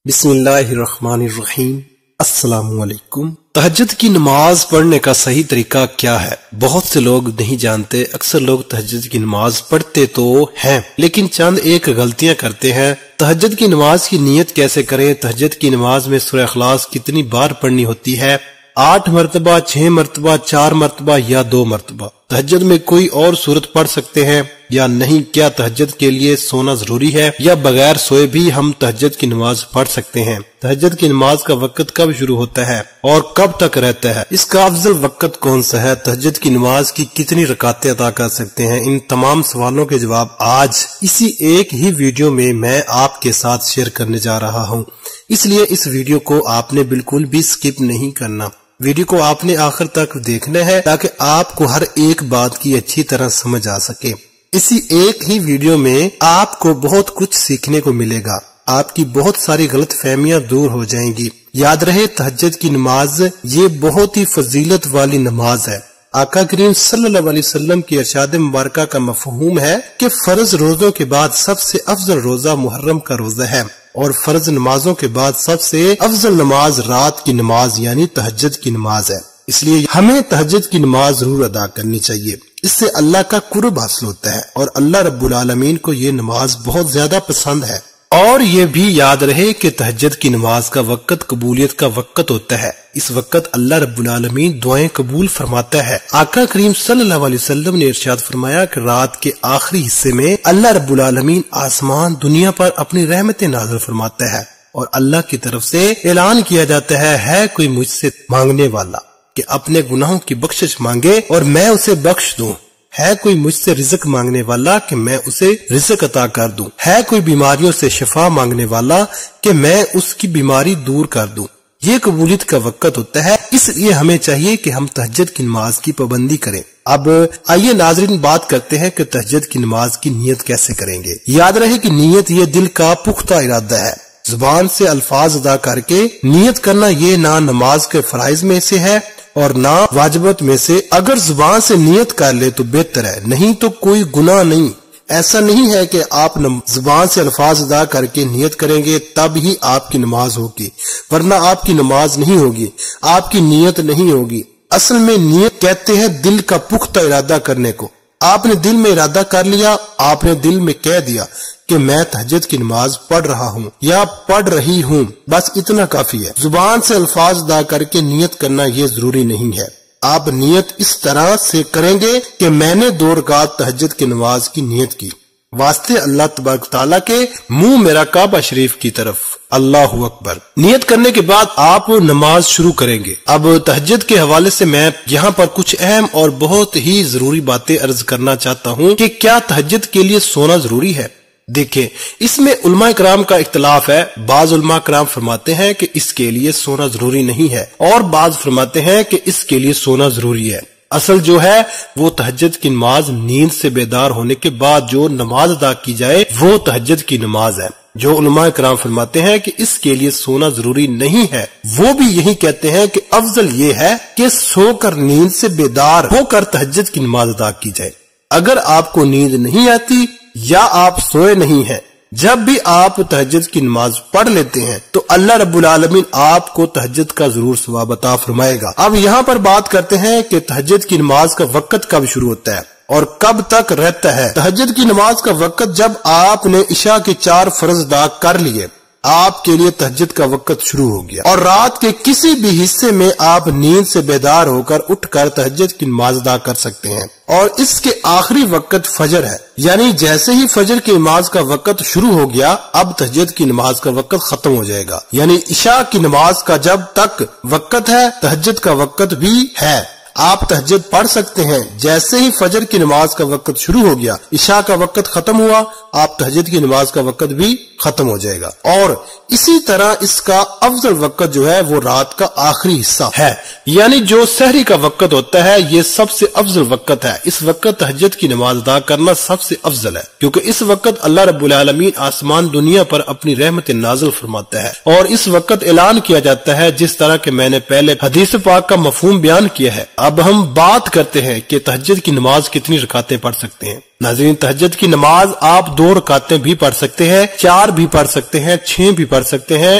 بسم اللہ الرحمن الرحیم۔ السلام علیکم۔ تہجد کی نماز پڑھنے کا صحیح طریقہ کیا ہے؟ بہت سے لوگ نہیں جانتے۔ اکثر لوگ تہجد کی نماز پڑھتے تو ہیں لیکن چند ایک غلطیاں کرتے ہیں۔ تہجد کی نماز کی نیت کیسے کریں؟ تہجد کی نماز میں سورہ اخلاص کتنی بار پڑھنی ہوتی ہے؟ 8 مرتبہ، 6 مرتبہ، 4 مرتبہ یا 2 مرتبہ؟ تہجد میں کوئی اور سورت پڑھ سکتے ہیں یا نہیں؟ کیا تہجد کے لیے سونا ضروری ہے یا بغیر سوئے بھی ہم تہجد کی نماز پڑھ سکتے ہیں؟ تہجد کی نماز کا وقت کب شروع ہوتا ہے اور کب تک رہتا ہے؟ اس کا افضل وقت کون سا ہے؟ تہجد کی نماز کی کتنی رکعتیں ادا کر سکتے ہیں؟ ان تمام سوالوں کے جواب آج اسی ایک ہی ویڈیو میں آپ کے ساتھ شیئر کرنے جا رہا ہوں، اس لیے اس ویڈیو کو آپ نے بالکل بھی سکپ نہیں کرنا۔ ویڈیو کو آپ نے آخر تک دیکھنا ہے تاکہ آپ کو ہر ایک بات کی اچھی طرح سمجھ آ سکے۔ اسی ایک ہی ویڈیو میں آپ کو بہت کچھ سیکھنے کو ملے گا، آپ کی بہت ساری غلط فہمیاں دور ہو جائیں گی۔ یاد رہے، تہجد کی نماز یہ بہت ہی فضیلت والی نماز ہے۔ آقا کریم صلی اللہ علیہ وسلم کی ارشاد مبارکہ کا مفہوم ہے کہ فرض روزوں کے بعد سب سے افضل روزہ محرم کا روزہ ہے، اور فرض نمازوں کے بعد سب سے افضل نماز رات کی نماز یعنی تہجد کی نماز ہے۔ اس لیے ہمیں تہجد کی نماز ضرور ادا کرنی چاہیے، اس سے اللہ کا قرب حاصل ہوتا ہے اور اللہ رب العالمین کو یہ نماز بہت زیادہ پسند ہے۔ اور یہ بھی یاد رہے کہ تہجد کی نماز کا وقت قبولیت کا وقت ہوتا ہے۔ اس وقت اللہ رب العالمین دعائیں قبول فرماتا ہے۔ آقا کریم صلی اللہ علیہ وسلم نے ارشاد فرمایا کہ رات کے آخری حصے میں اللہ رب العالمین آسمان دنیا پر اپنی رحمتیں نازل فرماتا ہے اور اللہ کی طرف سے اعلان کیا جاتا ہے کوئی مجھ سے مانگنے والا کہ اپنے گناہوں کی بخشش مانگے اور میں اسے بخش دوں؟ ہے کوئی مجھ سے رزق مانگنے والا کہ میں اسے رزق عطا کر دوں؟ ہے کوئی بیماریوں سے شفا مانگنے والا کہ میں اس کی بیماری دور کر دوں؟ یہ قبولیت کا وقت ہوتا ہے، اس لیے ہمیں چاہیے کہ ہم تہجد کی نماز کی پابندی کریں۔ اب آئیے ناظرین بات کرتے ہیں کہ تہجد کی نماز کی نیت کیسے کریں گے۔ یاد رہے کہ نیت یہ دل کا پختہ ارادہ ہے۔ زبان سے الفاظ ادا کر کے نیت کرنا یہ نہ نماز کے فرائض میں سے ہے اور نہ واجبات میں سے۔ اگر زبان سے نیت کر لے تو بہتر ہے، نہیں تو کوئی گناہ نہیں۔ ایسا نہیں ہے کہ آپ زبان سے الفاظ ادا کر کے نیت کریں گے تب ہی آپ کی نماز ہوگی، ورنہ آپ کی نماز نہیں ہوگی، آپ کی نیت نہیں ہوگی۔ اصل میں نیت کہتے ہیں دل کا پختہ ارادہ کرنے کو۔ آپ نے دل میں ارادہ کر لیا، آپ نے دل میں کہہ دیا کہ میں تہجد کی نماز پڑھ رہا ہوں یا پڑھ رہی ہوں، بس اتنا کافی ہے۔ زبان سے الفاظ ادا کر کے نیت کرنا یہ ضروری نہیں ہے۔ آپ نیت اس طرح سے کریں گے کہ میں نے 2 رکعت تہجد کی نماز کی نیت کی واسطے اللہ تبارک تعالیٰ کے منہ میرا کعبہ شریف کی طرف۔ اللہ اکبر۔ نیت کرنے کے بعد آپ نماز شروع کریں گے۔ اب تہجد کے حوالے سے میں یہاں پر کچھ اہم اور بہت ہی ضروری باتیں عرض کرنا چاہتا ہوں کہ کیا تہجد کے لیے سونا ضروری ہے؟ دیکھیں، اس میں علماء کرام کا اختلاف ہے۔ بعض علماء کرام فرماتے ہیں کہ اس کے لیے سونا ضروری نہیں ہے اور بعض فرماتے ہیں کہ اس کے لیے سونا ضروری ہے۔ اصل جو ہے وہ تہجد کی نماز نیند سے بیدار ہونے کے بعد جو نماز ادا کی جائے وہ تہجد کی نماز ہے۔ جو علماء کرام فرماتے ہیں کہ اس کے لیے سونا ضروری نہیں ہے، وہ بھی یہی کہتے ہیں کہ افضل یہ ہے کہ سو کر نیند سے بیدار ہو کر تہجد کی نماز ادا کی جائے۔ اگر آپ کو نیند نہیں آتی یا آپ سوئے نہیں ہیں، جب بھی آپ تہجد کی نماز پڑھ لیتے ہیں تو اللہ رب العالمین آپ کو تہجد کا ضرور ثواب عطا فرمائے گا۔ اب یہاں پر بات کرتے ہیں کہ تہجد کی نماز کا وقت کب شروع ہوتا ہے اور کب تک رہتا ہے۔ تہجد کی نماز کا وقت جب آپ نے عشاء کے 4 فرض ادا کر لیے، آپ کے لیے تہجد کا وقت شروع ہو گیا، اور رات کے کسی بھی حصے میں آپ نیند سے بیدار ہو کر اٹھ کر تہجد کی نماز ادا کر سکتے ہیں۔ اور اس کے آخری وقت فجر ہے، یعنی جیسے ہی فجر کی نماز کا وقت شروع ہو گیا اب تہجد کی نماز کا وقت ختم ہو جائے گا۔ یعنی عشاء کی نماز کا جب تک وقت ہے تہجد کا وقت بھی ہے۔ آپ تہجد پڑھ سکتے ہیں، جیسے ہی فجر کی نماز کا وقت شروع ہو گیا، عشاء کا وقت ختم ہوا، آپ تہجد کی نماز کا وقت بھی ختم ہو جائے گا۔ اور اسی طرح اس کا افضل وقت جو ہے وہ رات کا آخری حصہ ہے، یعنی جو سحری کا وقت ہوتا ہے یہ سب سے افضل وقت ہے۔ اس وقت تہجد کی نماز ادا کرنا سب سے افضل ہے، کیونکہ اس وقت اللہ رب العالمین آسمان دنیا پر اپنی رحمت نازل فرماتا ہے، اور اس وقت اعلان کیا جاتا ہے جس طرح کہ میں نے پہلے حدیث پاک کا مفہوم بیان کیا ہے۔ اب ہم بات کرتے ہیں کہ تہجد کی نماز کتنی رکعتیں پڑھ سکتے ہیں۔ ناظرین، تہجد کی نماز آپ 2 رکعتیں بھی پڑھ سکتے ہیں، 4 بھی پڑھ سکتے ہیں، 6 بھی پڑھ سکتے ہیں،